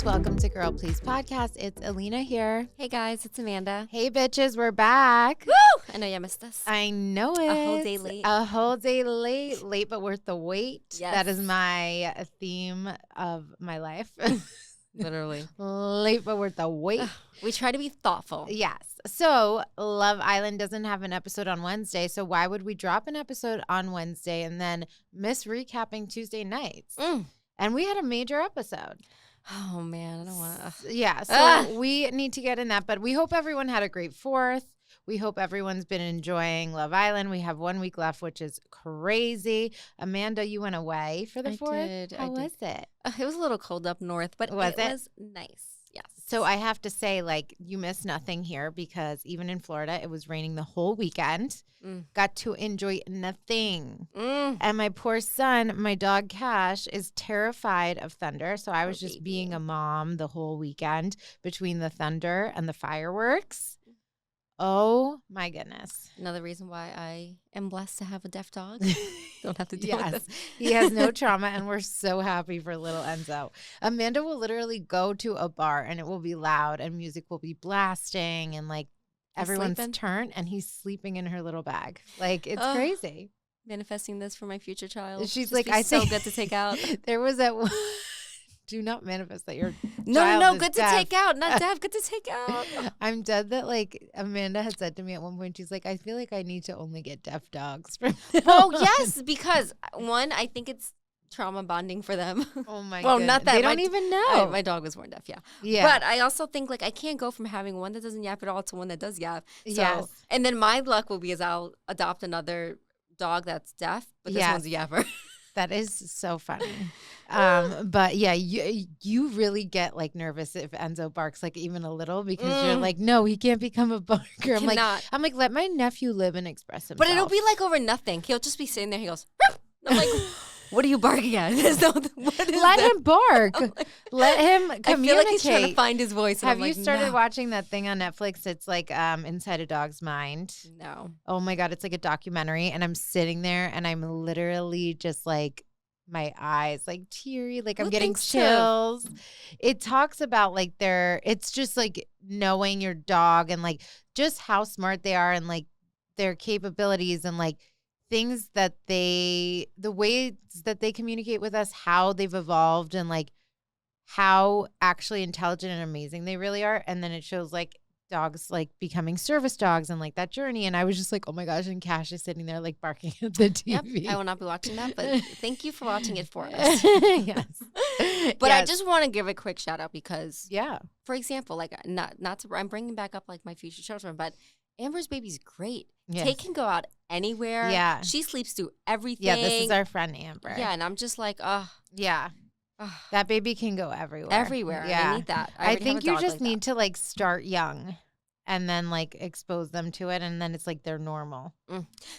Welcome to Girl Please Podcast. It's Alina here. Hey guys, it's Amanda. Hey bitches, we're back. Woo! I know you missed us. I know it. A whole day late. A whole day late. Late but worth the wait. Yes. That is my theme of my life. Literally. Late but worth the wait. We try to be thoughtful. Yes. So Love Island doesn't have an episode on Wednesday. So why would we drop an episode on Wednesday and then miss recapping Tuesday nights? And we had a major episode. Oh, man, I don't want to. Yeah, so we need to get in that. But we hope everyone had a great 4th. We hope everyone's been enjoying Love Island. We have 1 week left, which is crazy. Amanda, you went away for the 4th? How was it? It was a little cold up north, but it was nice. Yes. So I have to say, like, you missed nothing here because even in Florida, it was raining the whole weekend. Got to enjoy nothing. And my poor son, my dog Cash, is terrified of thunder. So I was just being a mom the whole weekend between the thunder and the fireworks. Oh, my goodness. Another reason why I am blessed to have a deaf dog. Don't have to deal with this. He has no trauma, and we're so happy for little Enzo. Amanda will literally go to a bar, and it will be loud, and music will be blasting, and, like, everyone's turned, and he's sleeping in her little bag. Like, it's crazy. Manifesting this for my future child. She's just like, I so think good to take out. There was that one. Do not manifest that your No, is good deaf. to take out, not deaf, good to take out. I'm dead that, like, Amanda had said to me at one point, she's like, I feel like I need to only get deaf dogs from Well, yes, because one, I think it's trauma bonding for them. Oh my god. Well, not that they don't even know. My dog was born deaf, yeah. But I also think, like, I can't go from having one that doesn't yap at all to one that does yap. So, Yes. And then my luck will be is I'll adopt another dog that's deaf, but this one's a yapper. That is so funny. But yeah, you really get, like, nervous if Enzo barks, like, even a little, because you're like, no, he can't become a barker. I'm like, let my nephew live and express himself. But it'll be like over nothing. He'll just be sitting there. He goes, I'm like, what are you barking at? Let him bark. Let him communicate. I feel like he's trying to find his voice. Have you started watching that thing on Netflix? It's like Inside a Dog's Mind. No. Oh my God, it's like a documentary, and I'm sitting there and I'm literally just like, my eyes like teary, like I'm getting chills. It talks about, like, it's just like knowing your dog and, like, just how smart they are and, like, their capabilities and, like, things that the ways that they communicate with us, how they've evolved, and, like, how actually intelligent and amazing they really are. And then it shows, like, dogs, like, becoming service dogs and, like, that journey. And I was just like, oh my gosh, and Cash is sitting there, like, barking at the TV. Yep, I will not be watching that, but thank you for watching it for us. Yes. But I just want to give a quick shout out because, yeah, for example, like, not to, I'm bringing back up, like, my future children, but Amber's baby's great. Yes. Tay can go out anywhere. Yeah. She sleeps through everything. Yeah, this is our friend Amber. Yeah, and I'm just like, yeah. That baby can go everywhere. Everywhere. Yeah. I need that. I think you just need to, like, start young and then, like, expose them to it, and then it's like they're normal.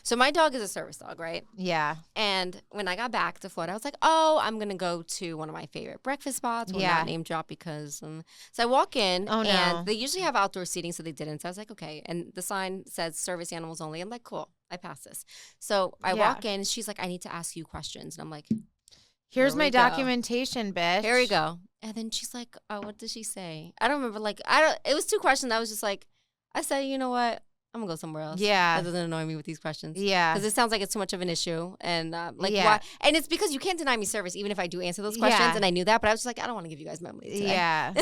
So my dog is a service dog, right? Yeah. And when I got back to Florida, I was like, oh, I'm going to go to one of my favorite breakfast spots. Well, not name drop because so I walk in, and they usually have outdoor seating, so they didn't. So I was like, okay. And the sign says service animals only. I'm like, cool. I pass this. So I walk in, and she's like, I need to ask you questions. And I'm like, here's my documentation, bitch. Here we go. And then she's like, oh, what did she say? I don't remember. Like, it was 2 questions. I was just like, I said, you know what? I'm going to go somewhere else. Yeah. That doesn't annoy me with these questions. Yeah. Because it sounds like it's too much of an issue. And, why? And it's because you can't deny me service, even if I do answer those questions. And I knew that. But I was just like, I don't want to give you guys my money today. Yeah.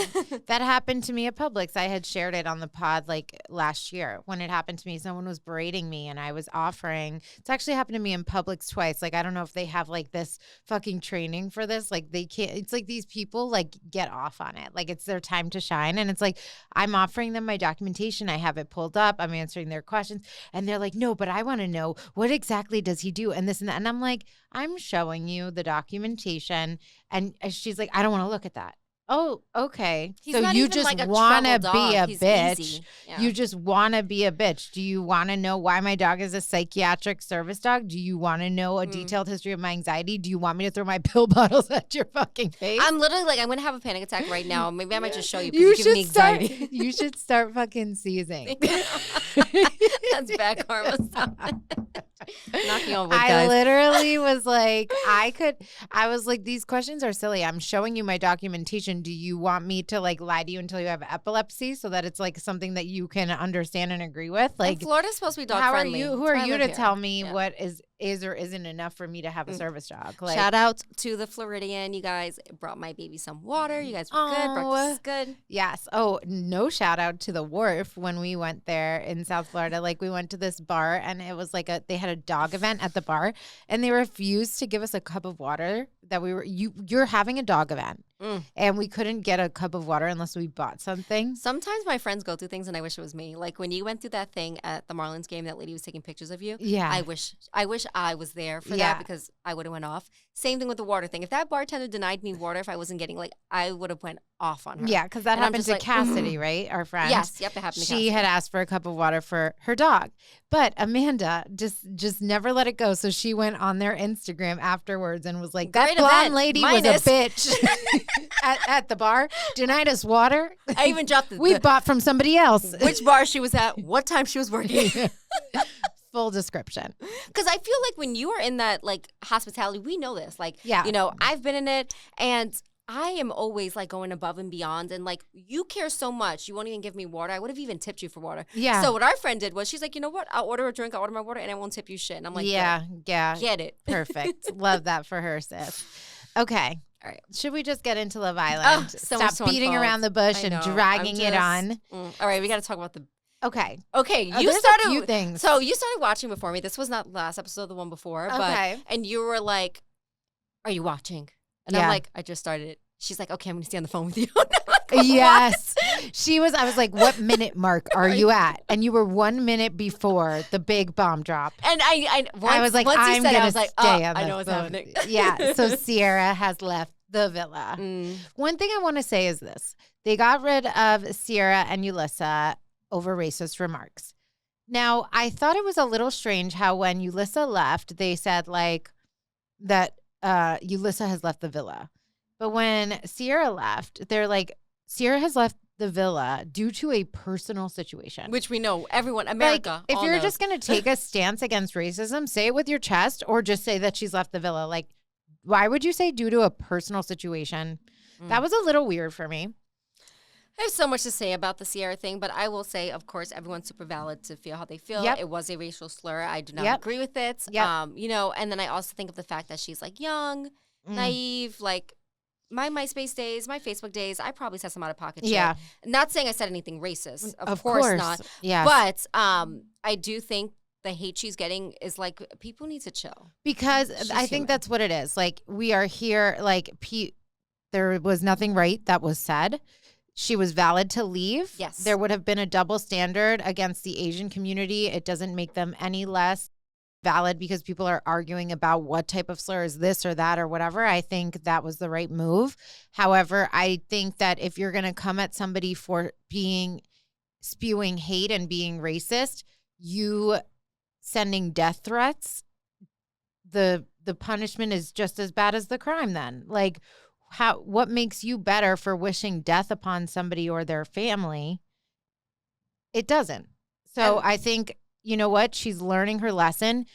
That happened to me at Publix. I had shared it on the pod, like, last year. When it happened to me, someone was berating me, and I was offering. It's actually happened to me in Publix twice. Like, I don't know if they have, like, this fucking training for this. Like, they can't. It's like these people, like, get off on it. Like, it's their time to shine. And it's like, I'm offering them my documentation. I have it pulled up. I'm answering their questions. And they're like, no, but I want to know, what exactly does he do? And this and that. And I'm like, I'm showing you the documentation. And she's like, I don't want to look at that. Oh, okay. He's so not you even just like a want to trouble be dog. a He's bitch. easy. Yeah. You just want to be a bitch. Do you want to know why my dog is a psychiatric service dog? Do you want to know a detailed history of my anxiety? Do you want me to throw my pill bottles at your fucking face? I'm literally like, I'm going to have a panic attack right now. Maybe I might just show you because you give me anxiety. You should start fucking seizing. That's bad karma. Knocking on wood, I guys. literally was like, I was like, these questions are silly. I'm showing you my documentation. Do you want me to like lie to you until you have epilepsy so that it's like something that you can understand and agree with? Like, and Florida's supposed to be dog friendly. Who are you to tell me what is or isn't enough for me to have a service dog? Like, shout out to the Floridian. You guys brought my baby some water. You guys were good. Breakfast is good. Yes. Oh, no shout out to the wharf when we went there in South Florida. Like we went to this bar and it was like they had a dog event at the bar and they refused to give us a cup of water that you're having a dog event. And we couldn't get a cup of water unless we bought something. Sometimes my friends go through things and I wish it was me. Like when you went through that thing at the Marlins game, that lady was taking pictures of you. Yeah. I wish I was there for that because I would have went off. Same thing with the water thing. If that bartender denied me water, if I wasn't getting I would have went off on her. Yeah, because that happened to Cassidy, right? Our friend. Yes, yep, it happened to Cassidy. She had asked for a cup of water for her dog. But Amanda just never let it go. So she went on their Instagram afterwards and was like, that blonde lady was a bitch at the bar. Denied us water. I even dropped we bought from somebody else. Which bar she was at, what time she was working. Full description. Because I feel like when you are in that like hospitality, we know this. Like, you know, I've been in it and I am always like going above and beyond. And like, you care so much. You won't even give me water. I would have even tipped you for water. Yeah. So what our friend did was she's like, you know what? I'll order a drink. I'll order my water and I won't tip you shit. And I'm like, yeah. Get it. Perfect. Love that for her, sis. Okay. All right. Should we just get into Love Island? Stop beating around the bush and dragging it on. All right. We got to talk about the... Okay. You started... a few things. So you started watching before me. This was not last episode, the one before. Okay. And you were like, are you watching? And I'm like, I just started it. She's like, okay, I'm going to stay on the phone with you. Yes. I was like, what minute mark are you at? And you were 1 minute before the big bomb drop. And I was like, I'm going to stay on the phone. I know what's happening. Yeah. So Cierra has left the villa. One thing I want to say is this. They got rid of Cierra and Yulissa over racist remarks. Now, I thought it was a little strange how when Yulissa left, they said like that Yulissa has left the villa. But when Cierra left, they're like, Cierra has left the villa due to a personal situation. Which we know, everyone, America. Like, if you're just going to take a stance against racism, say it with your chest or just say that she's left the villa. Like, why would you say due to a personal situation? That was a little weird for me. I have so much to say about the Cierra thing, but I will say, of course, everyone's super valid to feel how they feel. Yep. It was a racial slur. I do not agree with it. Yep. You know, and then I also think of the fact that she's like young, naive, like my MySpace days, my Facebook days, I probably said some out of pocket shit. Not saying I said anything racist. Of course not. Yeah. But I do think the hate she's getting is like people need to chill. Because I think that's what it is. Like we are here, like there was nothing right that was said. She was valid to leave. Yes. There would have been a double standard against the Asian community. It doesn't make them any less valid because people are arguing about what type of slur is this or that or whatever. I think that was the right move. However, I think that if you're going to come at somebody for spewing hate and being racist, you sending death threats, the punishment is just as bad as the crime then. Like, what makes you better for wishing death upon somebody or their family? It doesn't. So I think, you know what? She's learning her lesson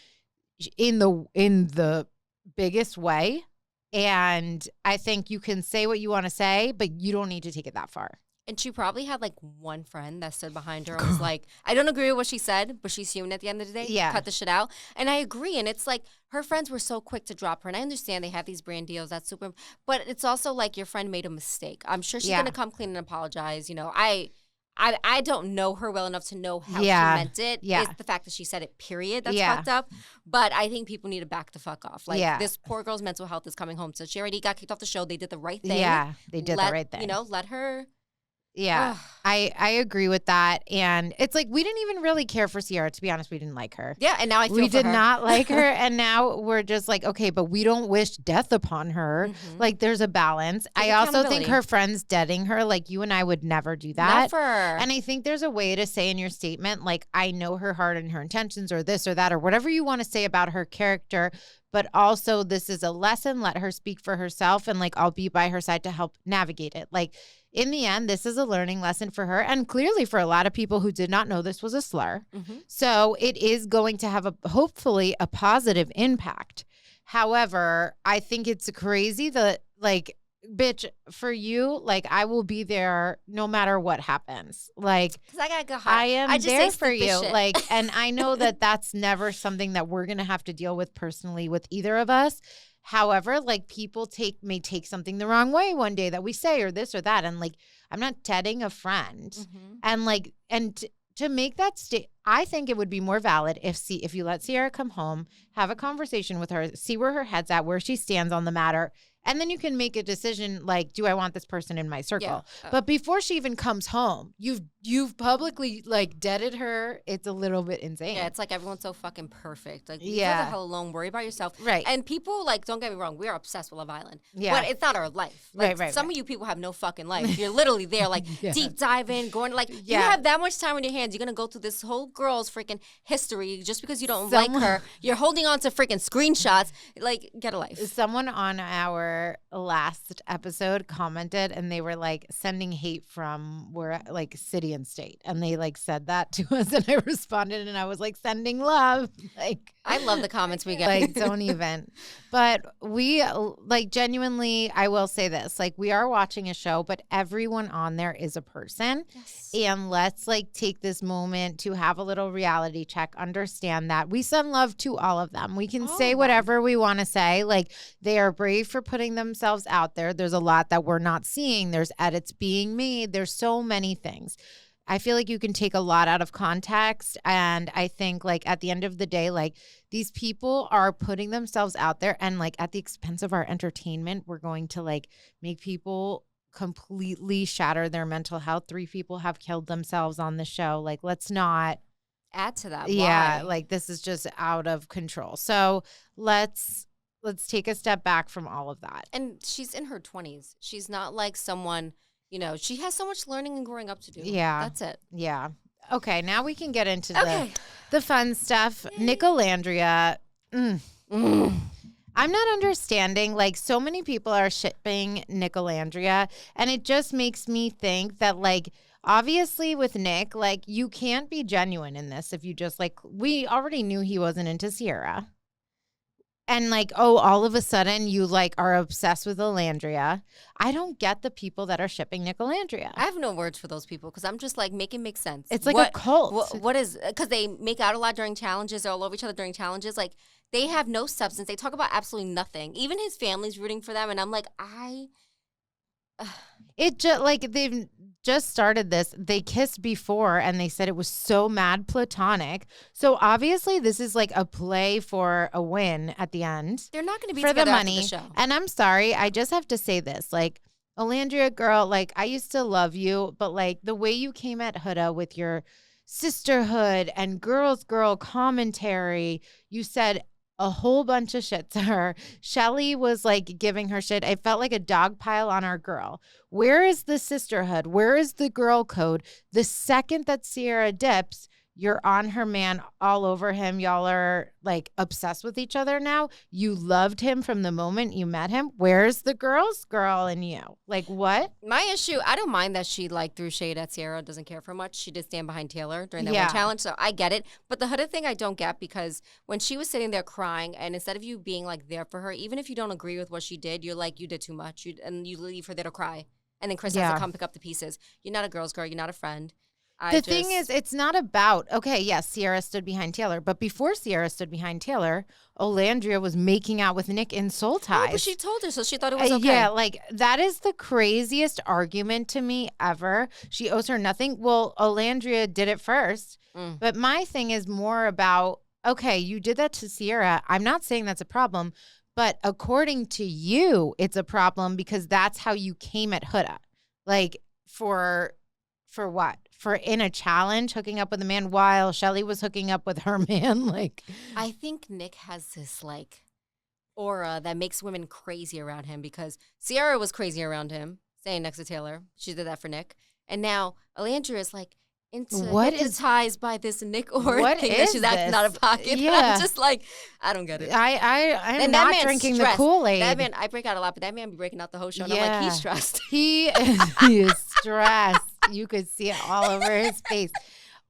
in the biggest way. And I think you can say what you want to say, but you don't need to take it that far. And she probably had like one friend that stood behind her and was like, I don't agree with what she said, but she's human at the end of the day. Yeah. Cut the shit out. And I agree. And it's like her friends were so quick to drop her. And I understand they have these brand deals. That's super. But it's also like your friend made a mistake. I'm sure she's going to come clean and apologize. You know, I don't know her well enough to know how she meant it. Yeah. It's the fact that she said it, period. That's fucked up. But I think people need to back the fuck off. Like, this poor girl's mental health is coming home. So she already got kicked off the show. They did the right thing. Yeah, they did the right thing. You know, let her Yeah, I agree with that. And it's like, we didn't even really care for Cierra, to be honest. We didn't like her. Yeah, and now I feel we for did her. not like her. And now we're just like, okay, but we don't wish death upon her. Like, there's a balance. I also think her friends deading her, like, you and I would never do that. Never. And I think there's a way to say in your statement, like, I know her heart and her intentions, or this or that, or whatever you want to say about her character. But also, this is a lesson. Let her speak for herself. And like, I'll be by her side to help navigate it. Like, in the end, this is a learning lesson for her, and clearly for a lot of people who did not know this was a slur. So it is going to have hopefully a positive impact. However, I think it's crazy that, like, bitch, for you, like, I will be there no matter what happens. Like, because I got a good heart. I am there for you. Shit. Like, and I know that that's never something that we're going to have to deal with personally with either of us. However, like, people may take something the wrong way one day that we say, or this or that. And like, I'm not deading a friend. And like, and to make that I think it would be more valid if you let Cierra come home, have a conversation with her, see where her head's at, where she stands on the matter. And then you can make a decision, like, do I want this person in my circle? Yeah. But before she even comes home, you've publicly, like, deaded her. It's a little bit insane. Yeah, it's like everyone's so fucking perfect. Like, leave her the hell alone. Worry about yourself. Right. And people, like, don't get me wrong, we are obsessed with Love Island. Yeah. But it's not our life. Like, some of you people have no fucking life. You're literally there, like, deep diving, going, like, you have that much time on your hands. You're going to go through this whole girl's freaking history just because you don't like her. You're holding on to freaking screenshots. Like, get a life. Someone on our last episode commented, and they were like sending hate from like city and state, and they like said that to us, and I responded and I was like, sending love. Like, I love the comments we get. Like, don't even. But we, like, genuinely, I will say this, like, we are watching a show, but everyone on there is a person. And let's like take this moment to have a little reality check, understand that we send love to all of them. We can say whatever we want to say. Like, they are brave for putting themselves out there. There's a lot that we're not seeing. There's edits being made. There's so many things. I feel like you can take a lot out of context. And I think, like, at the end of the day, like, these people are putting themselves out there, and like at the expense of our entertainment, we're going to like make people completely shatter their mental health. 3 people have killed themselves on the show. Like, let's not add to that. Yeah. Like, this is just out of control. So let's take a step back from all of that. And she's in her 20s. She's not like someone, you know, she has so much learning and growing up to do. Yeah. That's it. Yeah. Okay. Now we can get into the fun stuff. Nicolandria. I'm not understanding, like, so many people are shipping Nicolandria, and it just makes me think that, like, obviously with Nick, like, you can't be genuine in this if you just, like, we already knew he wasn't into Cierra. And like, oh, all of a sudden you like are obsessed with Nicolandria. I don't get the people that are shipping Nicolandria. I have no words for those people because I'm just like, make it make sense. It's like a cult. What is, because they make out a lot during challenges. They're all over each other during challenges. Like, they have no substance. They talk about absolutely nothing. Even his family's rooting for them. And I'm like, It just, like, they've just started this. They kissed before, and they said it was so mad platonic. So obviously this is like a play for a win at the end. They're not going to be for together the money. After the show. And I'm sorry, I just have to say this. Like, Nicolandria, girl, like, I used to love you, but like the way you came at Huda with your sisterhood and girls girl commentary, you said a whole bunch of shit to her. Shelly was like giving her shit. I felt like a dog pile on our girl. Where is the sisterhood? Where is the girl code? The second that Cierra dips, you're on her man, all over him. Y'all are like obsessed with each other now. You loved him from the moment you met him. Where's the girl's girl in you? Like, what? My issue, I don't mind that she like threw shade at Cierra, doesn't care for much. She did stand behind Taylor during that one challenge, so I get it. But the Huda thing I don't get, because when she was sitting there crying, and instead of you being like there for her, even if you don't agree with what she did, you're like, you did too much, and you leave her there to cry. And then Chris has to come pick up the pieces. You're not a girl's girl. You're not a friend. The thing is, it's not about, okay, yes, Cierra stood behind Taylor, but before Cierra stood behind Taylor, Nicolandria was making out with Nick in Soul Ties. Oh, but she told her, so she thought it was okay. Yeah, like, that is the craziest argument to me ever. She owes her nothing. Well, Nicolandria did it first, but my thing is more about, okay, you did that to Cierra. I'm not saying that's a problem, but according to you, it's a problem because that's how you came at Huda. Like, for For what? For in a challenge, hooking up with a man while Shelly was hooking up with her man? Like, I think Nick has this, like, aura that makes women crazy around him because Cierra was crazy around him, staying next to Taylor. She did that for Nick. And now Nicolandria is, like, hypnotized by this Nick aura thing that she's acting out of pocket. Yeah. I'm just like, I don't get it. I'm not drinking stressed. The Kool-Aid. That man, I break out a lot, but that man be breaking out the whole show. And I'm like, he's stressed. He is stressed. You could see it all over his face.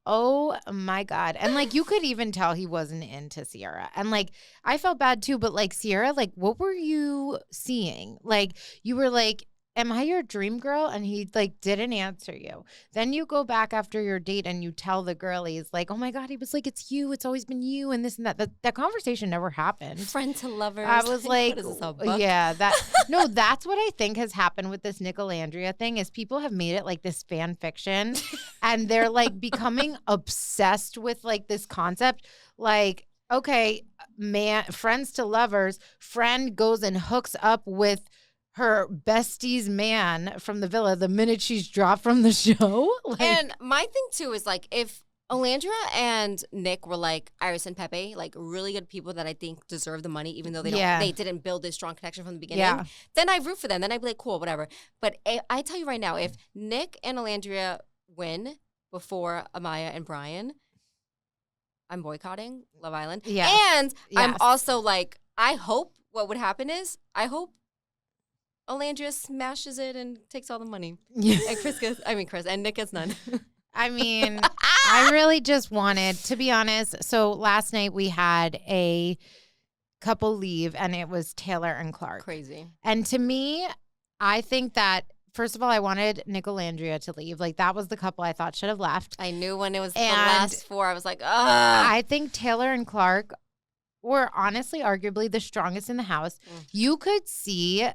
Oh my God. And like, you could even tell he wasn't into Cierra. And like, I felt bad too, but like, Cierra, like, what were you seeing? Like, you were like, am I your dream girl? And he like didn't answer you. Then you go back after your date and you tell the girlies like, oh my God, he was like, it's you. It's always been you and this and that. That conversation never happened. Friend to lovers. I was like, what is this, a book? Yeah, no, that's what I think has happened with this Nicolandria thing is people have made it like this fan fiction and they're like becoming obsessed with like this concept. Like, okay, man, friends to lovers, friend goes and hooks up with her bestie's man from the villa the minute she's dropped from the show. Like, and my thing too is like if Nicolandria and Nick were like Iris and Pepe, like really good people that I think deserve the money, even though they didn't build this strong connection from the beginning, then I root for them. Then I'd be like, cool, whatever. But I tell you right now, if Nick and Nicolandria win before Amaya and Brian, I'm boycotting Love Island. Yeah. And I'm also like, I hope what would happen is, I hope Nicolandria smashes it and takes all the money. Yeah. And Chris, and Nick gets none. I mean, I really just wanted, to be honest, so last night we had a couple leave and it was Taylor and Clarke. Crazy. And to me, I think that, first of all, I wanted Nicolandria to leave. Like, that was the couple I thought should have left. I knew when it was the last four, I was like, ugh. I think Taylor and Clarke were honestly arguably the strongest in the house. You could see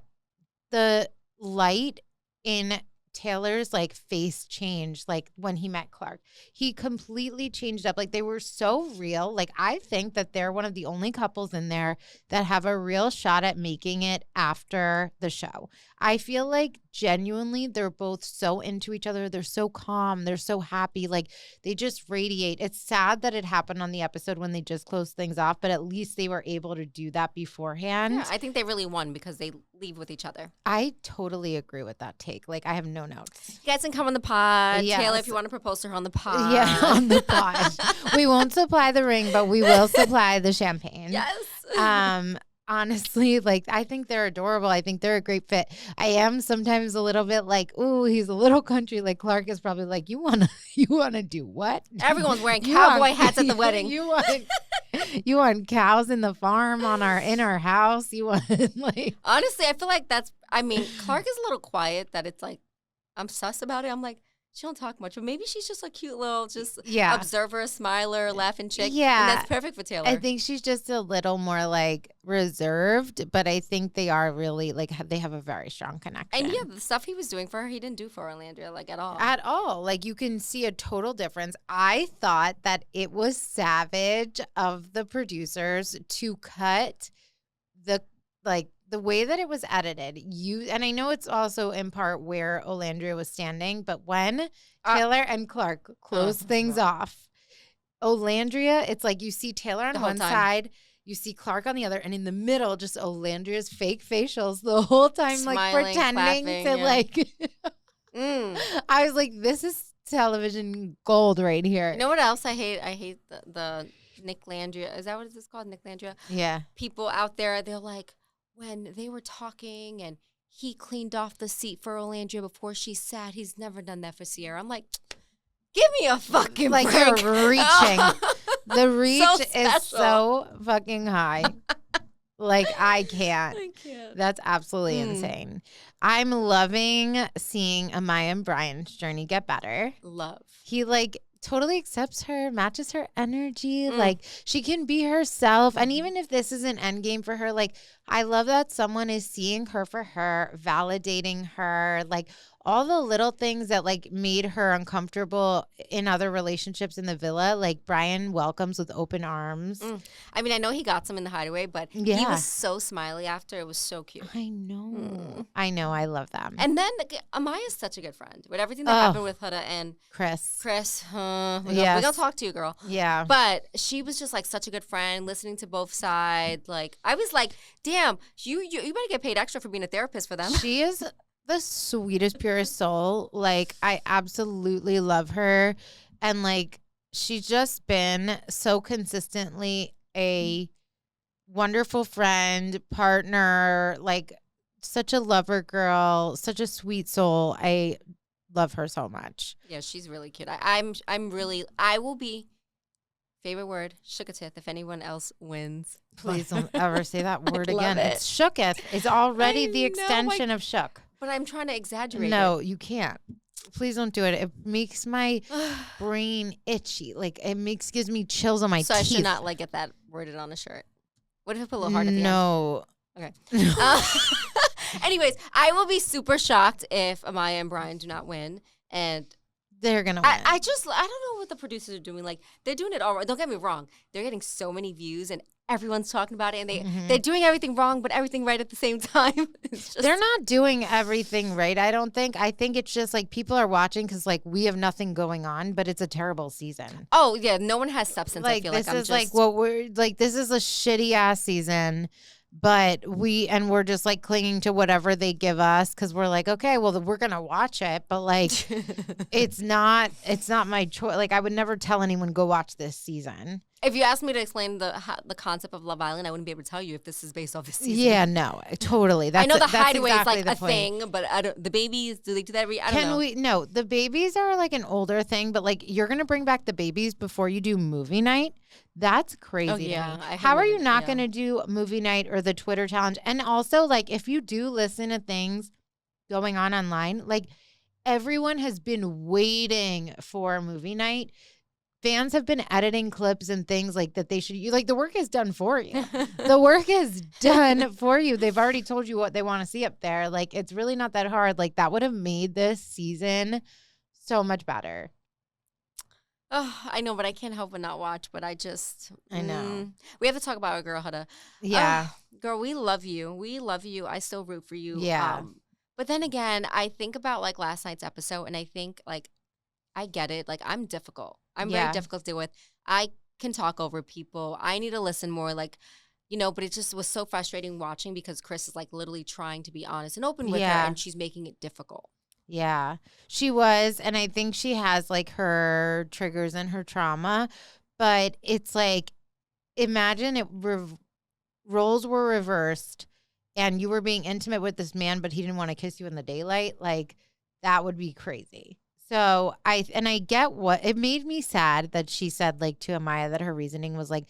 the light in Taylor's like face change, like when he met Clarke. He completely changed up. Like, they were so real. Like, I think that they're one of the only couples in there that have a real shot at making it after the show. I feel like genuinely they're both so into each other. They're so calm. They're so happy. Like, they just radiate. It's sad that it happened on the episode when they just closed things off, but at least they were able to do that beforehand. Yeah, I think they really won because they leave with each other. I totally agree with that take. Like, I have no notes. You guys can come on the pod. Yes. Taylor, if you want to propose to her on the pod. Yeah, on the pod. We won't supply the ring, but we will supply the champagne. Yes. Honestly, like, I think they're adorable. I think they're a great fit. I am sometimes a little bit like, ooh, he's a little country. Like, Clarke is probably like, you wanna do what? Everyone's wearing cowboy hats at the wedding. You want cows in the farm in our house? You want like? Honestly, I feel like Clarke is a little quiet. That it's like, I'm sus about it. I'm like, she don't talk much, but maybe she's just a cute little observer, smiler, laughing chick. Yeah. And that's perfect for Taylor. I think she's just a little more like reserved, but I think they are really like they have a very strong connection. And yeah, the stuff he was doing for her, he didn't do for Nicolandria like at all. At all. Like, you can see a total difference. I thought that it was savage of the producers to cut the way that it was edited, and I know it's also in part where Nicolandria was standing, but when Taylor and Clarke closed things off, Nicolandria, it's like you see Taylor on one side, you see Clarke on the other, and in the middle, just Nicolandria's fake facials the whole time, like pretending to like. I was like, this is television gold right here. You know what else I hate? I hate the Nicolandria. Is that what it's called, Nicolandria? Yeah. People out there, they're like, when they were talking and he cleaned off the seat for Nicolandria before she sat, he's never done that for Cierra. I'm like, give me a fucking break. You're reaching. The reach is so fucking high. Like, I can't. That's absolutely insane. I'm loving seeing Amaya and Brian's journey get better. Love. He totally accepts her, matches her energy. Like, she can be herself. And even if this is an end game for her, like, I love that someone is seeing her for her, validating her, like, all the little things that like made her uncomfortable in other relationships in the villa, like Brian welcomes with open arms. I mean, I know he got some in the hideaway, but he was so smiley after. It was so cute. I know. I know. I love them. And then Amaya's such a good friend. With everything that happened with Huda and Chris, we're going to talk to you, girl. Yeah. But she was just like such a good friend, listening to both sides. Like, I was like, damn, you better get paid extra for being a therapist for them. She is the sweetest, purest soul. Like, I absolutely love her. And like, she's just been so consistently a wonderful friend, partner, like such a lover girl, such a sweet soul. I love her so much. Yeah, she's really cute. I will be, favorite word, shooketh if anyone else wins. Please don't ever say that word again. It's shooketh. It's already the extension of shook. But I'm trying to exaggerate. No, you can't. Please don't do it. It makes my brain itchy. Like gives me chills on my teeth. So I should not like get that worded on a shirt. What if I put a little heart at the end? No. Okay. Anyways, I will be super shocked if Amaya and Brian do not win, and they're gonna win. I don't know what the producers are doing. Like, they're doing it all right. Don't get me wrong. They're getting so many views, and everyone's talking about it, and they're doing everything wrong, but everything right at the same time. They're not doing everything right, I don't think. I think it's just like people are watching because like we have nothing going on, but it's a terrible season. Oh yeah, no one has substance. Like, I feel this is like what we're like. This is a shitty ass season. But we're just like clinging to whatever they give us because we're like, okay, well, we're going to watch it. But like, it's not my choice. Like, I would never tell anyone go watch this season. If you asked me to explain the concept of Love Island, I wouldn't be able to tell you if this is based off this season. Yeah, no, totally. I know the hideaway is like a thing, but the babies, do they do that every? I don't know. No, the babies are like an older thing, but like you're gonna bring back the babies before you do movie night. That's crazy. Oh, yeah. How are you not gonna do movie night or the Twitter challenge? And also, like, if you do listen to things going on online, like everyone has been waiting for movie night. Fans have been editing clips and things like that they should use. Like, the work is done for you. The work is done for you. They've already told you what they want to see up there. Like, it's really not that hard. Like, that would have made this season so much better. Oh, I know, but I can't help but not watch. But I know. We have to talk about our girl, Huda. Yeah. Girl, we love you. We love you. I still root for you. Yeah. But then again, I think about, like, last night's episode, and I think, like, I get it. Like, I'm difficult. I'm very difficult to deal with. I can talk over people. I need to listen more, like, you know, but it just was so frustrating watching because Chris is, like, literally trying to be honest and open with her, and she's making it difficult. Yeah, she was. And I think she has, like, her triggers and her trauma. But it's like, imagine roles were reversed and you were being intimate with this man, but he didn't want to kiss you in the daylight. Like, that would be crazy. So I get what it made me sad that she said, like, to Amaya that her reasoning was like,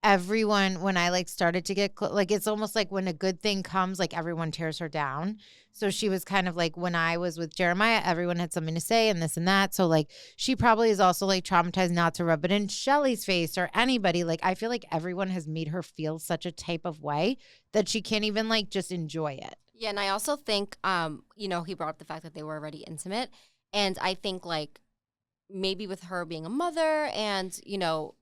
everyone, when I like started to get like, it's almost like when a good thing comes, like everyone tears her down. So she was kind of like, when I was with Jeremiah, everyone had something to say and this and that. So like, she probably is also like traumatized not to rub it in Shelly's face or anybody. Like, I feel like everyone has made her feel such a type of way that she can't even like just enjoy it. Yeah. And I also think, you know, he brought up the fact that they were already intimate. And I think, like, maybe with her being a mother and, you know,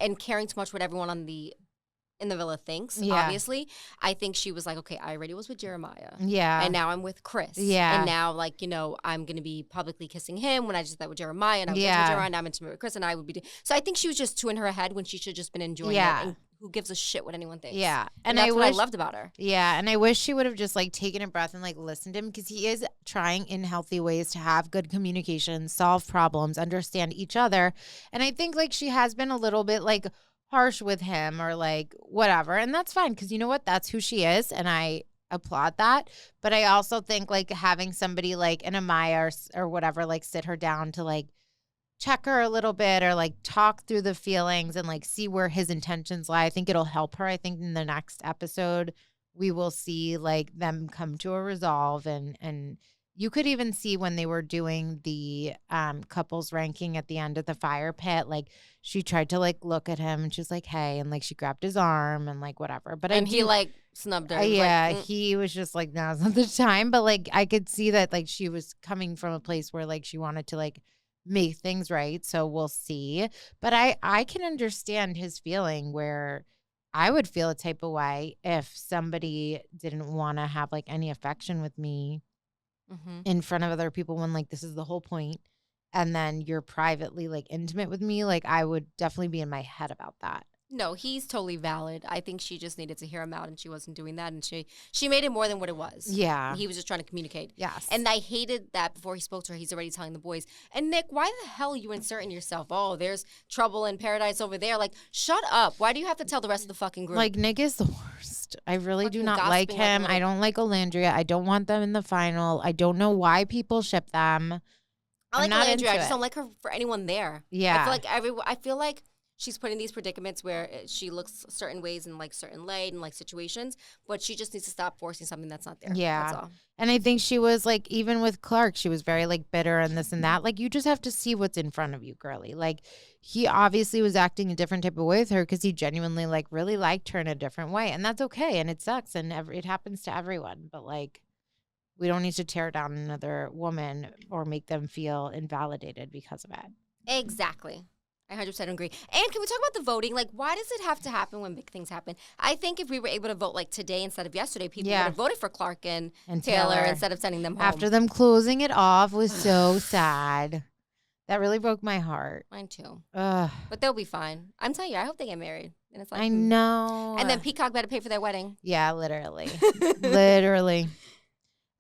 and caring too much what everyone in the villa thinks, obviously, I think she was like, okay, I already was with Jeremiah. Yeah. And now I'm with Chris. Yeah. And now, like, you know, I'm going to be publicly kissing him when I just met with Jeremiah. And I was with Jeremiah, and now I'm intimate with Chris. And I would be. So I think she was just too in her head when she should have just been enjoying it. And who gives a shit what anyone thinks? Yeah. And that's what I loved about her. Yeah. And I wish she would have just like taken a breath and like listened to him, because he is trying in healthy ways to have good communication, solve problems, understand each other. And I think like she has been a little bit like harsh with him or like whatever. And that's fine, because you know what? That's who she is. And I applaud that. But I also think like having somebody like an Amaya or whatever, like sit her down to like check her a little bit or like talk through the feelings and like see where his intentions lie. I think it'll help her. I think in the next episode we will see like them come to a resolve and you could even see when they were doing the couples ranking at the end of the fire pit, like she tried to like look at him and she's like, hey, and like she grabbed his arm and like whatever. But he like snubbed her. Yeah, he was just like, now's not the time. But like I could see that like she was coming from a place where like she wanted to like make things right. So we'll see. But I can understand his feeling where I would feel a type of way if somebody didn't want to have like any affection with me in front of other people when like this is the whole point, and then you're privately like intimate with me. Like I would definitely be in my head about that. No, he's totally valid. I think she just needed to hear him out, and she wasn't doing that, and she made it more than what it was. Yeah. He was just trying to communicate. Yes. And I hated that before he spoke to her, he's already telling the boys, and Nick, why the hell are you inserting yourself? Oh, there's trouble in paradise over there. Like, shut up. Why do you have to tell the rest of the fucking group? Like, Nick is the worst. I really fucking do not like him. I don't like Nicolandria. I don't want them in the final. I don't know why people ship them. I like Nicolandria. I just don't like her for anyone there. Yeah. I feel like she's put in these predicaments where she looks certain ways in like certain light and like situations, but she just needs to stop forcing something that's not there. Yeah. That's all. And I think she was like, even with Clarke, she was very like bitter and this and that. Like, you just have to see what's in front of you, girly. Like, he obviously was acting a different type of way with her because he genuinely like really liked her in a different way. And that's okay. And it sucks. And it happens to everyone. But like, we don't need to tear down another woman or make them feel invalidated because of it. Exactly. I 100% agree. And can we talk about the voting? Like, why does it have to happen when big things happen? I think if we were able to vote like today instead of yesterday, people would have voted for Clarke and Taylor instead of sending them home. After them closing it off was so sad. That really broke my heart. Mine too. Ugh. But they'll be fine. I'm telling you, I hope they get married. And it's like, I know. And then Peacock better pay for their wedding. Yeah, literally. Literally.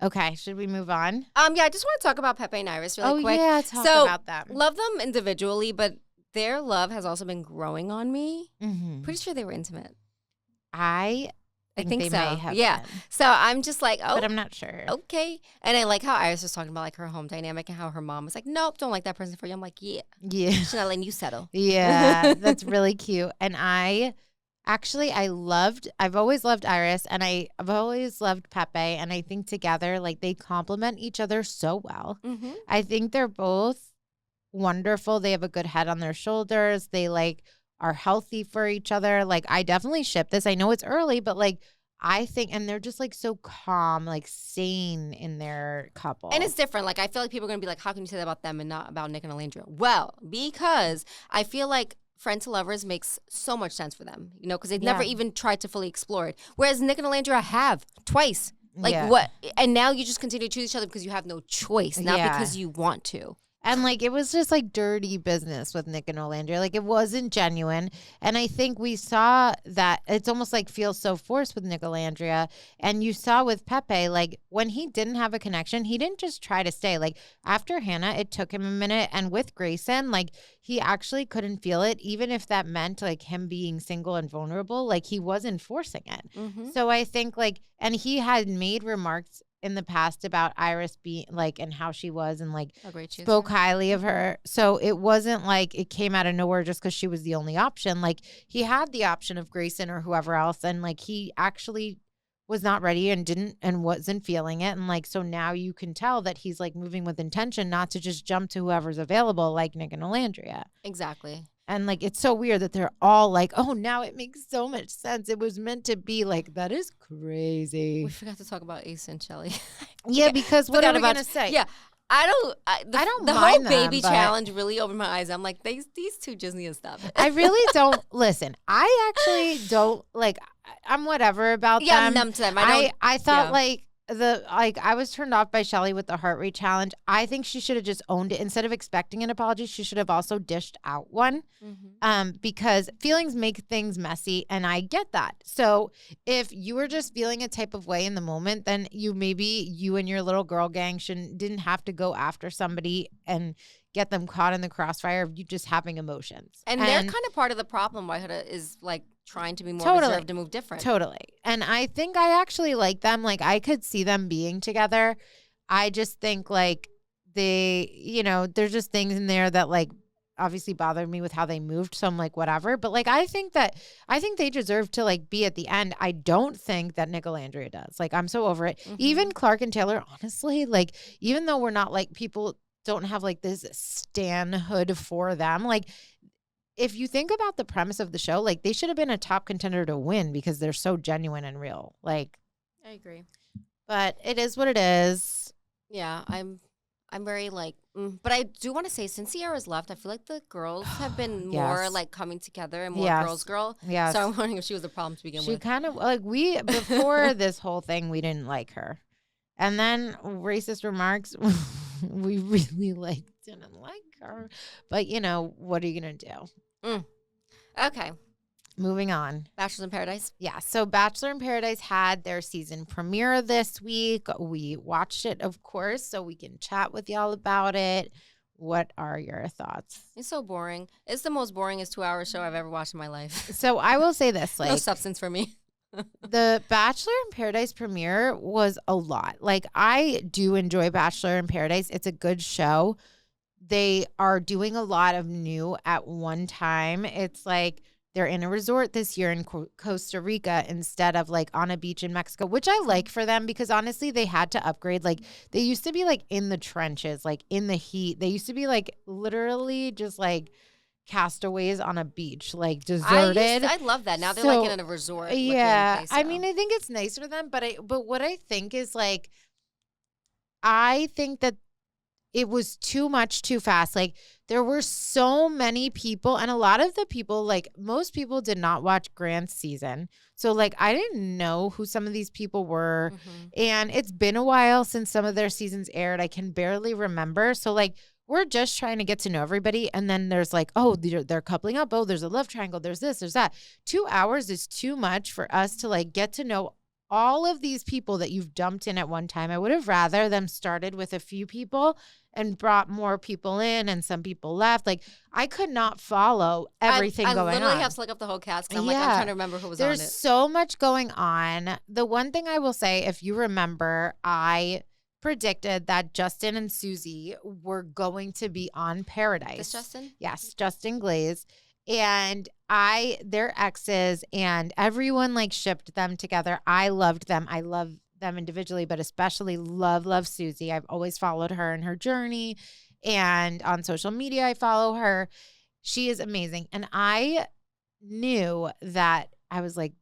Okay, should we move on? Yeah, I just want to talk about Pepe and Iris really quick. Oh, yeah, talk about them. Love them individually, but their love has also been growing on me. Mm-hmm. Pretty sure they were intimate. I think they so. may have been. So I'm just like, oh. But I'm not sure. Okay. And I like how Iris was talking about like her home dynamic and how her mom was like, nope, don't like that person for you. I'm like, yeah. Yeah. She's not letting you settle. Yeah, that's really cute. And I've always loved Iris and I've always loved Pepe. And I think together, like they complement each other so well. Mm-hmm. I think they're both wonderful. They have a good head on their shoulders. They like are healthy for each other. Like I definitely ship this. I know it's early, but like I think, and they're just like so calm, like sane in their couple. And it's different. Like I feel like people are going to be like, how can you say that about them and not about Nick and Nicolandria? Well, because I feel like Friend to Lovers makes so much sense for them, you know, because they've never even tried to fully explore it. Whereas Nick and Nicolandria have twice. Like what? And now you just continue to choose each other because you have no choice, not because you want to. And like it was just like dirty business with Nick and Nicolandria. Like it wasn't genuine. And I think we saw that it's almost like feels so forced with Nicolandria. And you saw with Pepe, like when he didn't have a connection, he didn't just try to stay. Like after Hannah, it took him a minute. And with Grayson, like he actually couldn't feel it, even if that meant like him being single and vulnerable. Like he wasn't forcing it. Mm-hmm. So I think like, and he had made remarks in the past about Iris being like and how she was and like spoke highly of her. So it wasn't like it came out of nowhere just because she was the only option. Like he had the option of Grayson or whoever else, and like he actually was not ready and didn't and wasn't feeling it. And like so now you can tell that he's like moving with intention, not to just jump to whoever's available, like Nick and Nicolandria. Exactly. And like it's so weird that they're all like, oh, now it makes so much sense. It was meant to be like, that is crazy. We forgot to talk about Ace and Shelly. Yeah, because what are we gonna say? Yeah, I don't. The whole baby challenge really opened my eyes. I'm like, these two just need to stop it. I really don't listen. I actually don't like. I'm whatever about them. Yeah, I'm numb to them. I thought like I was turned off by Shelly with the heart rate challenge. I think she should have just owned it instead of expecting an apology. She should have also dished out one, because feelings make things messy, and I get that. So if you were just feeling a type of way in the moment, then you and your little girl gang didn't have to go after somebody and get them caught in the crossfire of you just having emotions. And they're kind of part of the problem why Huda is like trying to be more reserved and move different. Totally. And I think I actually like them. Like I could see them being together. I just think like there's just things in there that like obviously bothered me with how they moved. So I'm like, whatever. But like, I think they deserve to like be at the end. I don't think that Nicolandria does. Like, I'm so over it. Mm-hmm. Even Clarke and Taylor, honestly, like, even though we're not like, people don't have like this stanhood for them, like, if you think about the premise of the show, like, they should have been a top contender to win because they're so genuine and real. Like, I agree. But it is what it is. Yeah, I'm very like, but I do want to say, since Sierra's left, I feel like the girls have been more like coming together and more girl. Yes. So I'm wondering if she was a problem to begin with. She kind of like, before this whole thing, we didn't like her. And then racist remarks, we really didn't like her. But what are you going to do? Okay. Moving on. Bachelor in Paradise? Yeah. So Bachelor in Paradise had their season premiere this week. We watched it, of course, so we can chat with y'all about it. What are your thoughts? It's so boring. It's the most boringest 2-hour show I've ever watched in my life. So I will say this. Like, no substance for me. The Bachelor in Paradise premiere was a lot. Like, I do enjoy Bachelor in Paradise. It's a good show. They are doing a lot of new at one time. It's like they're in a resort this year in Costa Rica instead of like on a beach in Mexico, which I like for them because honestly, they had to upgrade. Like, they used to be like in the trenches, like in the heat. They used to be like literally just like castaways on a beach, like deserted. I love that. Now they're like in a resort. Yeah. I mean, I think it's nice for them, but what I think is like, I think that it was too much too fast. Like, there were so many people, and a lot of the people, like most people did not watch Grant's season. So like, I didn't know who some of these people were. And it's been a while since some of their seasons aired. I can barely remember. So like, we're just trying to get to know everybody. And then there's like, oh, they're coupling up. Oh, there's a love triangle. There's this, there's that. 2 hours is too much for us to like get to know all of these people that you've dumped in at one time. I would have rather them started with a few people and brought more people in and some people left. Like, I could not follow everything going on. I literally have to look up the whole cast. I'm trying to remember who was on it. There's so much going on. The one thing I will say, if you remember, I predicted that Justin and Susie were going to be on Paradise. This Justin? Yes, Justin Glaze. And their exes and everyone like shipped them together. I loved them. I love them individually, but especially love Susie. I've always followed her and her journey. And on social media, I follow her. She is amazing. And I knew that I was like,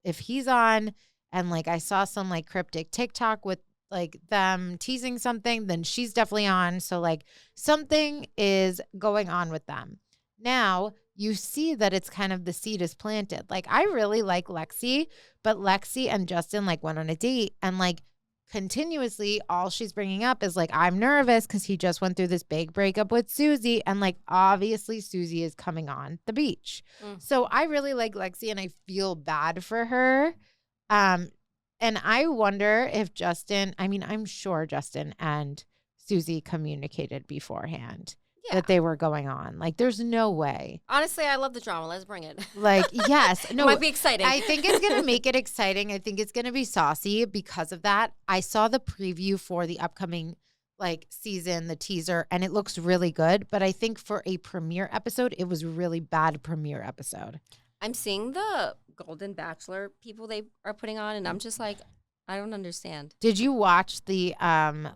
if he's on, and like I saw some like cryptic TikTok with like them teasing something, then she's definitely on. So like something is going on with them. Now, you see that it's kind of the seed is planted. Like, I really like Lexi, but Lexi and Justin like went on a date and like continuously all she's bringing up is like, I'm nervous because he just went through this big breakup with Susie. And like, obviously Susie is coming on the beach. So I really like Lexi and I feel bad for her. And I wonder if I'm sure Justin and Susie communicated beforehand. Yeah. That they were going on. Like, there's no way. Honestly, I love the drama. Let's bring it. Like, yes. No, it might be exciting. I think it's going to make it exciting. I think it's going to be saucy because of that. I saw the preview for the upcoming like season, the teaser, and it looks really good. But I think for a premiere episode, it was really bad premiere episode. I'm seeing the Golden Bachelor people they are putting on, and I'm just like, I don't understand. Did you watch the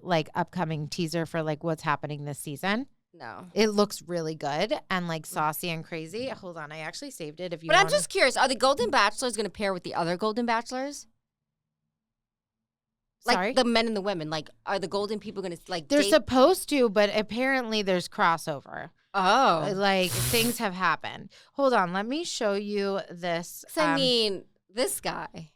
like upcoming teaser for like what's happening this season? No. It looks really good and like saucy and crazy. Hold on, I actually saved it. But I'm just curious, are the Golden Bachelors going to pair with the other Golden Bachelors? Like the men and the women, like are the Golden people going to like They're date? supposed to, but apparently there's crossover. Oh. Like things have happened. Hold on, let me show you this. I mean, this guy.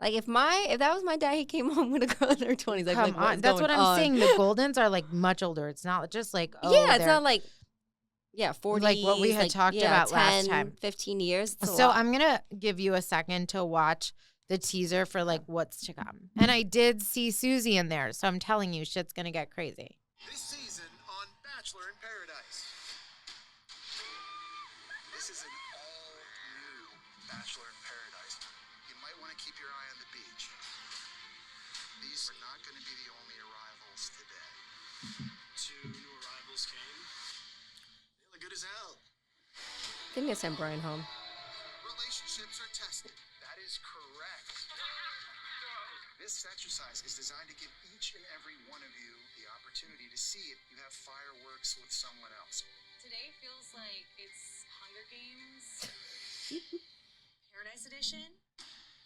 Like if that was my dad, he came home with a girl in her 20s. Like, come on, that's what I'm saying. The Goldens are like much older. It's not just like it's not like 40, like what we had talked about 10, last time. 15 years. So I'm gonna give you a second to watch the teaser for like what's to come. And I did see Susie in there, so I'm telling you, shit's gonna get crazy. This season on Bachelor in Paradise. This is an all-new Bachelor in Paradise. You might want to keep your eye on the beach. These are not going to be the only arrivals today. 2 new arrivals came. They look good is out. They need to send Brian home. Relationships are tested. That is correct. This exercise is designed to give each and every one of you the opportunity to see if you have fireworks with someone else. Today feels like it's Hunger Games, Paradise Edition.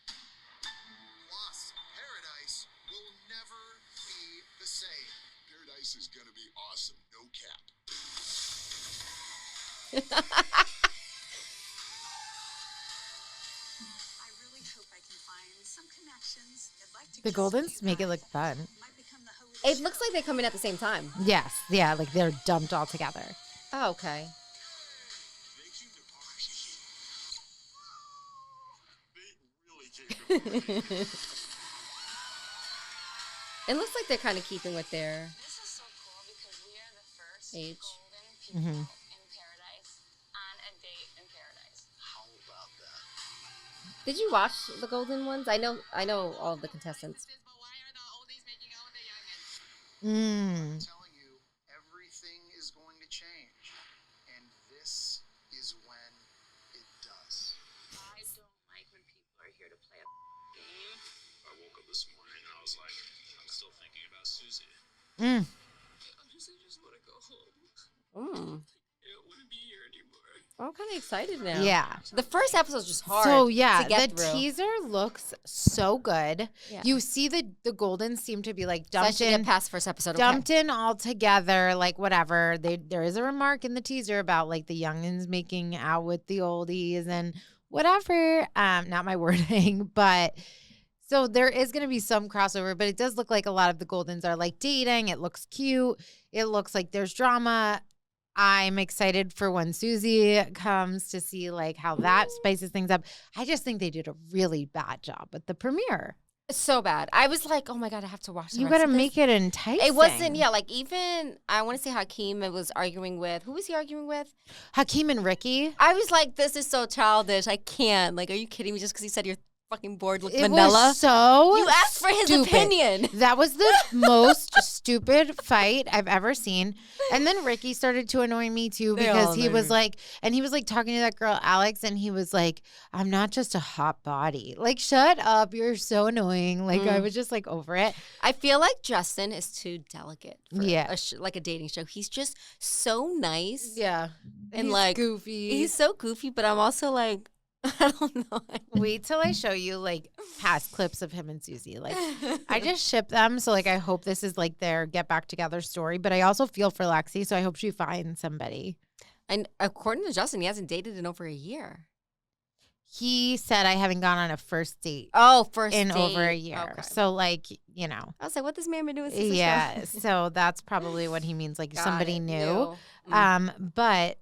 Plus, Paradise will never be the same. Paradise is gonna be awesome, no cap. I really hope I can find some connections. I'd like to The Goldens make it look fun. It looks like they come in at the same time. Yes. Yeah, like they're dumped all together. Oh, okay. They really came to It looks like they're kind of keeping with their This is so cool because we are the first age. golden people in paradise on a date in paradise. How about that? Did you watch the Golden ones? I know all of the contestants. I'm telling you, everything is going to change. And this is when it does. I don't like when people are here to play a game. I woke up this morning and I was like, I'm still thinking about Susie. I honestly just want to go home. I don't want to be here anymore. I'm kind of excited now. Yeah. The first episode's just hard. So yeah, to get the through. teaser looks so good. Yeah. You see the Goldens seem to be like So I dumped should in, get past first episode. dumped in all together, like whatever. There is a remark in the teaser about like the youngins making out with the oldies and whatever. Not my wording, but so there is going to be some crossover. But it does look like a lot of the Goldens are like dating. It looks cute. It looks like there's drama. I'm excited for when Susie comes to see like how that spices things up. I just think they did a really bad job with the premiere. So bad. I was like, oh my God, I have to watch the You rest got to of this. make it enticing. It wasn't, yeah, like even, I want to say Hakeem was arguing with, who was he arguing with? Hakeem and Ricky. I was like, this is so childish. I can't. Like, are you kidding me just because he said you're fucking bored with It vanilla? was so You asked for his stupid. opinion. That was the most stupid fight I've ever seen. And then Ricky started to annoy me too They because all he annoy was me. like, and he was like talking to that girl Alex, and he was like, "I'm not just a hot body. Like, shut up. You're so annoying." Like, I was just like over it. I feel like Justin is too delicate for Yeah. like a dating show. He's just so nice. Yeah, And he's like goofy. He's so goofy, but I'm also like, I don't know. Wait till I show you like past clips of him and Susie. Like, I just ship them. So like, I hope this is like their get back together story. But I also feel for Lexi, so I hope she finds somebody. And according to Justin, he hasn't dated in over a year. He said I haven't gone on a first date Oh, first in date. over a year. Okay. So like, you know. I was like, what this man been doing since the Yeah. show? So that's probably what he means, like Got somebody it. new. But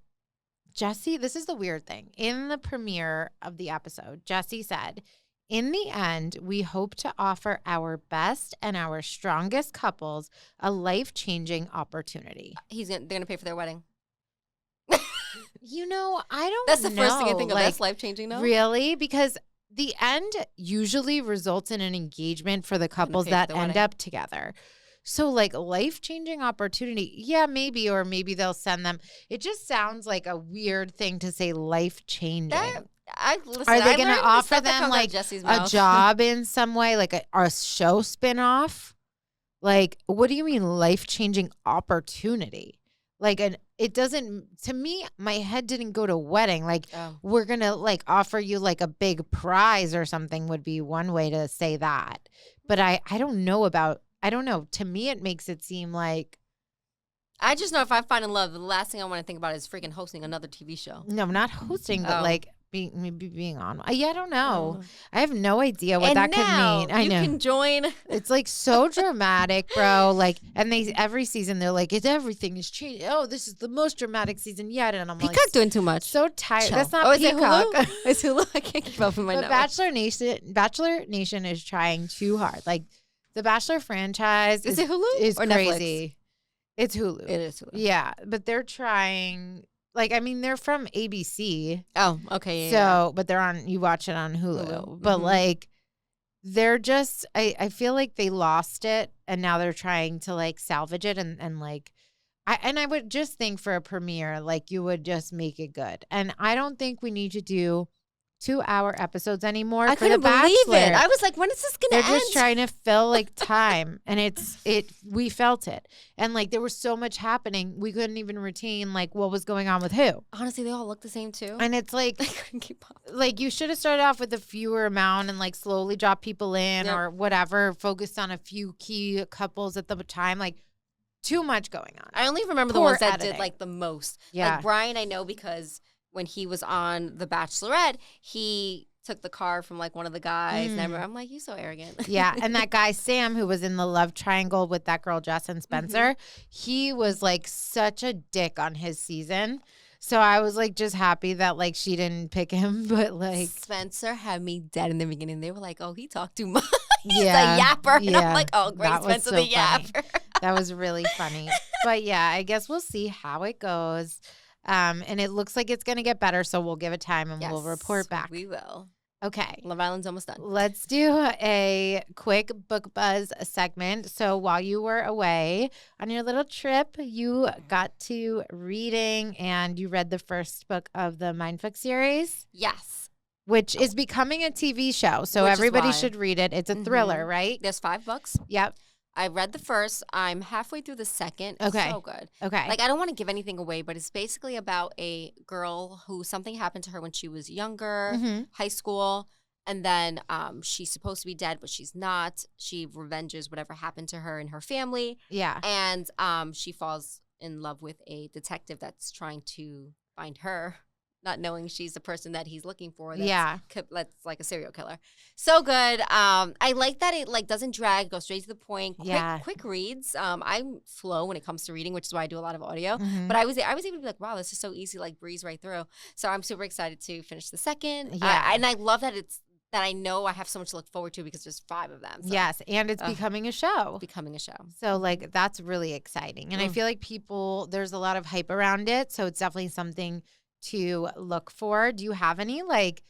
Jesse, this is the weird thing. In the premiere of the episode, Jesse said, "In the end, we hope to offer our best and our strongest couples a life-changing opportunity." They're gonna pay for their wedding. You know, I don't That's the first thing I know, think of. like, That's life changing, though. Really? Because the end usually results in an engagement for the couples pay for that the end wedding. up together. So like life-changing opportunity. Yeah, maybe, or maybe they'll send them. It just sounds like a weird thing to say life-changing. Listen, Are they I going to learned the offer stuff that them comes out of like Jesse's a mouth. job in some way, like a show spinoff? Like, what do you mean life-changing opportunity? Like it doesn't, to me, my head didn't go to wedding. Like, we're going to like offer you like a big prize or something would be one way to say that. But I don't know about, I don't know. To me, it makes it seem like. I just know if I find in love, the last thing I want to think about is freaking hosting another TV show. No, not hosting, but Oh. like maybe being on. Yeah, I don't know. I have no idea what And that now could mean. I you know. can join. It's like so dramatic, bro. Like, and every season they're like, everything is changing. Oh, this is the most dramatic season yet. And I'm Peacock like, doing too much. so tired. Chill. That's not Oh, is it Peacock. Hulu? It's Hulu. I can't keep up with my But network. Bachelor Nation is trying too hard. Like the Bachelor franchise Is it Hulu is or Netflix? crazy. It's Hulu. It is Hulu. Yeah, but they're trying. Like, I mean, they're from ABC. Oh, okay. So, but they're on, you watch it on Hulu. Hulu, But mhm. like, they're just, I feel like they lost it and now they're trying to like salvage it and like, I would just think for a premiere, like you would just make it good. And I don't think we need to do 2-hour episodes anymore. I for the couldn't believe Bachelor. it. I was like, when is this going to end? They're just trying to fill like time, and we felt it. And like there was so much happening, we couldn't even retain like what was going on with who. Honestly, they all look the same too. And it's like, I couldn't keep up. like you should have started off with a fewer amount and like slowly drop people in or whatever, focused on a few key couples at the time. Like too much going on. I only remember the ones that did like the most. Yeah. Like Brian, I know because when he was on The Bachelorette, he took the car from like one of the guys. And I'm like, you so arrogant. Yeah. And that guy, Sam, who was in the love triangle with that girl, Jess and Spencer, he was like such a dick on his season. So I was like just happy that like she didn't pick him. But like Spencer had me dead in the beginning. They were like, oh, he talked too much. He's yeah, a yapper. And yeah. I'm like, oh, great, Spencer the yapper. That was really funny. But yeah, I guess we'll see how it goes. And it looks like it's going to get better. So we'll give it time and we'll report back. We will. Okay. Love Island's almost done. Let's do a quick book buzz segment. So while you were away on your little trip, you got to reading and you read the first book of the Mindf series. Yes. Which is becoming a TV show. So everybody should read it. It's a thriller, right? There's 5 books. Yep. I read the first. I'm halfway through the second. Okay. So good. Okay. Like, I don't want to give anything away, but it's basically about a girl who something happened to her when she was younger, high school. And then she's supposed to be dead, but she's not. She revenges whatever happened to her and her family. Yeah. And she falls in love with a detective that's trying to find her, not knowing she's the person that he's looking for. That's like a serial killer. So good. I like that it like doesn't drag, go straight to the point. Quick reads. I'm slow when it comes to reading, which is why I do a lot of audio. But I was able to be like, wow, this is so easy, like breeze right through. So I'm super excited to finish the second. Yeah. And I love that that I know I have so much to look forward to because there's 5 of them. So. Yes, and it's becoming a show. So, like, that's really exciting. And I feel like there's a lot of hype around it, so it's definitely something to look for. Do you have any, like,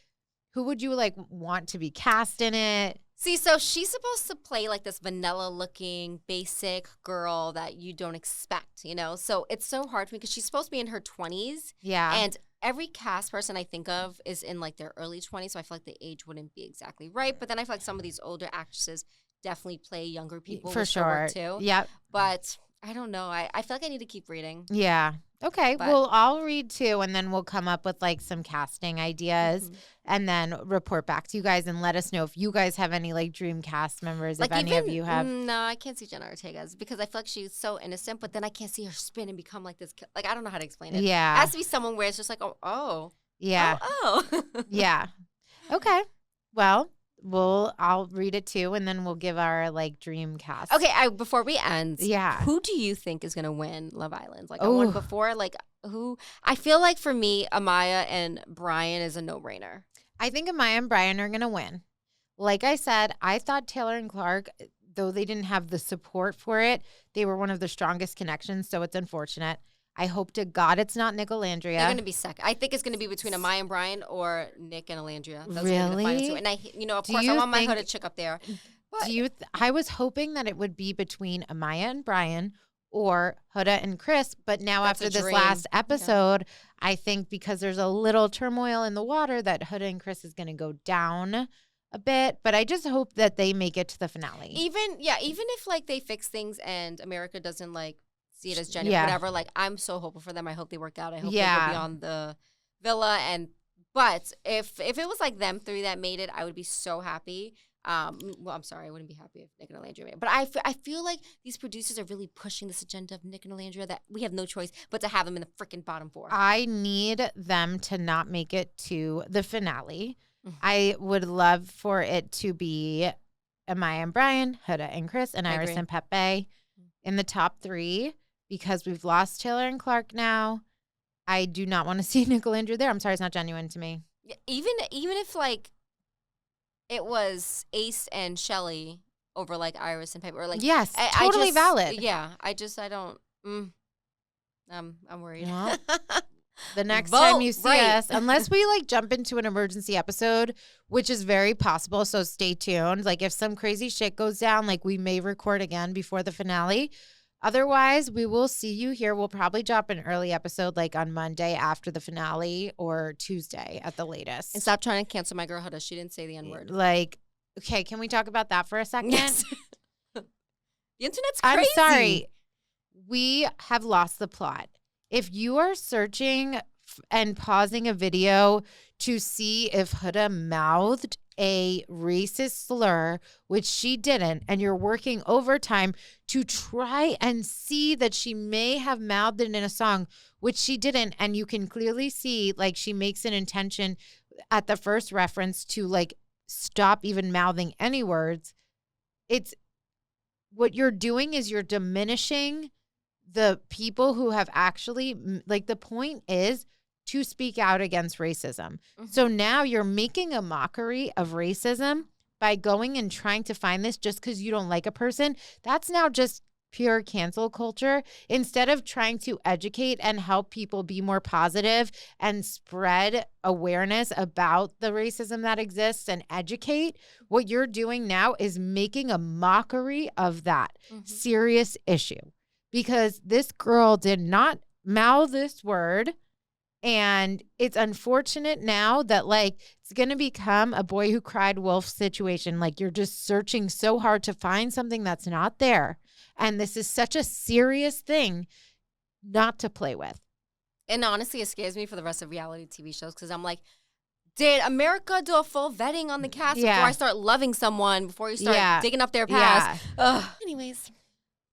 who would you, like, want to be cast in it? See, so she's supposed to play, like, this vanilla-looking, basic girl that you don't expect, you know? So it's so hard for me because she's supposed to be in her 20s. Yeah. And every cast person I think of is in, like, their early 20s, so I feel like the age wouldn't be exactly right. But then I feel like some of these older actresses definitely play younger people. For sure. Too. Yep. But I don't know. I feel like I need to keep reading. Yeah. Okay. Well, I'll read too, and then we'll come up with like some casting ideas and then report back to you guys and let us know if you guys have any like dream cast members, like if any of you have. No, I can't see Jenna Ortega's because I feel like she's so innocent, but then I can't see her spin and become like this. Like, I don't know how to explain it. Yeah. It has to be someone where it's just like, oh. Yeah. Oh. Yeah. Okay. Well, I'll read it too, and then we'll give our like dream cast. Okay, before we end, who do you think is gonna win Love Island? Like I won before, like who? I feel like for me, Amaya and Brian is a no-brainer. I think Amaya and Brian are gonna win. Like I said, I thought Taylor and Clarke, though they didn't have the support for it, they were one of the strongest connections. So it's unfortunate. I hope to God it's not Nicolandria. They're going to be second. I think it's going to be between Amaya and Brian or Nick and Alandria. Those really? Are the final two. And of course, I want my Huda chick up there. But I was hoping that it would be between Amaya and Brian or Huda and Chris. But now after this last episode, I think because there's a little turmoil in the water that Huda and Chris is going to go down a bit. But I just hope that they make it to the finale. Even if like they fix things and America doesn't like see it as genuine, whatever. Like, I'm so hopeful for them. I hope they work out. I hope they go beyond the villa. But if it was like them 3 that made it, I would be so happy. Well, I'm sorry, I wouldn't be happy if Nick and Alandria made it. But I feel like these producers are really pushing this agenda of Nick and Alandria that we have no choice but to have them in the freaking bottom 4. I need them to not make it to the finale. I would love for it to be Amaya and Brian, Huda and Chris, and Iris and Pepe in the top 3. Because we've lost Taylor and Clarke now. I do not want to see Nicolandria there. I'm sorry, it's not genuine to me. Even if like it was Ace and Shelly over like Iris and Pepe, or like yes, totally valid. Yeah, I don't. I'm worried. Well, the next time you see us, unless we like jump into an emergency episode, which is very possible, so stay tuned. Like if some crazy shit goes down, like we may record again before the finale. Otherwise, we will see you here. We'll probably drop an early episode like on Monday after the finale or Tuesday at the latest. And stop trying to cancel my girl Huda. She didn't say the N-word. Like, okay, can we talk about that for a second? Yes. The internet's crazy. I'm sorry. We have lost the plot. If you are searching and pausing a video to see if Huda mouthed a racist slur, which she didn't, and you're working overtime to try and see that she may have mouthed it in a song, which she didn't, and you can clearly see like she makes an intention at the first reference to like stop even mouthing any words. It's what you're doing is you're diminishing the people who have actually, like, the point is to speak out against racism. Mm-hmm. So now you're making a mockery of racism by going and trying to find this just because you don't like a person. That's now just pure cancel culture. Instead of trying to educate and help people be more positive and spread awareness about the racism that exists and educate, what you're doing now is making a mockery of that serious issue. Because this girl did not mouth this word. And it's unfortunate now that, like, it's going to become a boy who cried wolf situation. Like, you're just searching so hard to find something that's not there. And this is such a serious thing not to play with. And honestly, it scares me for the rest of reality TV shows because I'm like, did America do a full vetting on the cast before I start loving someone, before you start digging up their past? Anyways.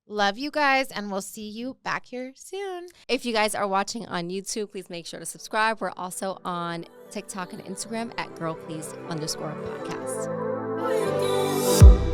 Love you guys, and we'll see you back here soon. If you guys are watching on YouTube, please make sure to subscribe. We're also on TikTok and Instagram at girlplease_podcast.